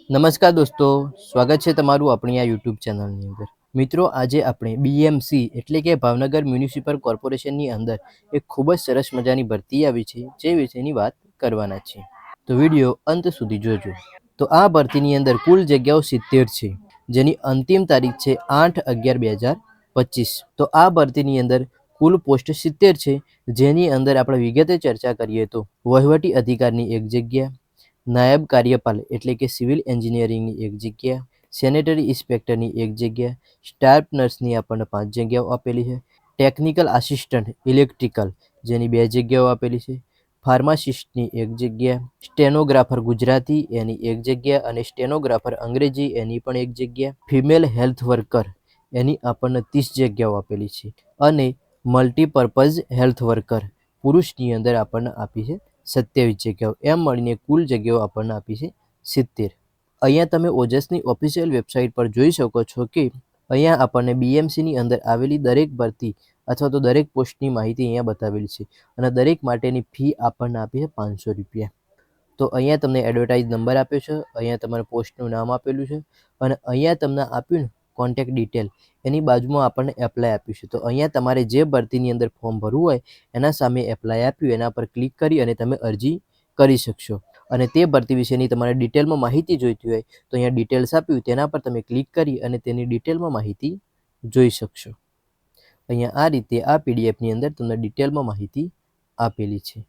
નમસ્કાર દોસ્તો, સ્વાગત છે તમારું આપણી આ યુટ્યુબ ચેનલની અંદર. મિત્રો, આજે આપણે બીએમસી એટલે કે ભાવનગર મ્યુનિસિપલ કોર્પોરેશનની અંદર એક ખૂબ જ સરસ મજાની ભરતી આવી છે, જે વિશેની વાત કરવાના છે. તો વિડીયો અંત સુધી જોજો. તો આ ભરતીની અંદર કુલ જગ્યાઓ 70 છે, જેની અંતિમ તારીખ છે 8/11/2025. તો આ ભરતીની અંદર કુલ પોસ્ટ 70 છે, જેની અંદર આપણે વિગતે ચર્ચા કરીએ તો વહીવટી અધિકારની એક જગ્યા, નાયબ કાર્યપાલ એટલે કે સિવિલ એન્જિનિયરિંગની એક જગ્યા, સેનેટરી ઇન્સ્પેક્ટરની એક જગ્યા, સ્ટાફ નર્સની આપણને 5 જગ્યાઓ આપેલી છે, ટેકનિકલ આસિસ્ટન્ટ ઇલેક્ટ્રિકલ જેની 2 જગ્યાઓ આપેલી છે, ફાર્માસિસ્ટની એક જગ્યા, સ્ટેનોગ્રાફર ગુજરાતી એની એક જગ્યા અને સ્ટેનોગ્રાફર અંગ્રેજી એની પણ એક જગ્યા, ફિમેલ હેલ્થ વર્કર એની આપણને 30 જગ્યાઓ આપેલી છે અને મલ્ટીપર્પઝ હેલ્થ વર્કર પુરુષની અંદર આપણને આપી છે 27 જગ્યાઓ. એમ મળીને કુલ જગ્યાઓ આપણને આપી છે 70. અહીંયા તમે ઓજસની ઓફિશિયલ વેબસાઇટ પર જોઈ શકો છો કે અહીંયા આપણને બીએમસીની અંદર આવેલી દરેક ભરતી અથવા તો દરેક પોસ્ટની માહિતી અહીંયા બતાવેલી છે અને દરેક માટેની ફી આપણને આપી છે 500 રૂપિયા. તો અહીંયા તમને એડવર્ટાઇઝ નંબર આપ્યો છે, અહીંયા તમારે પોસ્ટનું નામ આપેલું છે અને અહીંયા તમને આપ્યું ને કોન્ટેક્ટ ડિટેલ, એની બાજુમાં આપણને એપ્લાય આપ્યું છે. તો અહીંયા તમારે જે ભરતીની અંદર ફોર્મ ભરવું હોય એના સામે એપ્લાય આપ્યું, એના પર ક્લિક કરી અને તમે અરજી કરી શકશો. અને તે ભરતી વિશેની તમારે ડિટેલમાં માહિતી જોઈતી હોય તો અહીંયા ડિટેલ્સ આપ્યું તેના પર તમે ક્લિક કરી અને તેની ડિટેલમાં માહિતી જોઈ શકશો. અહીંયા આ રીતે આ પીડીએફની અંદર તમને ડિટેલમાં માહિતી આપેલી છે.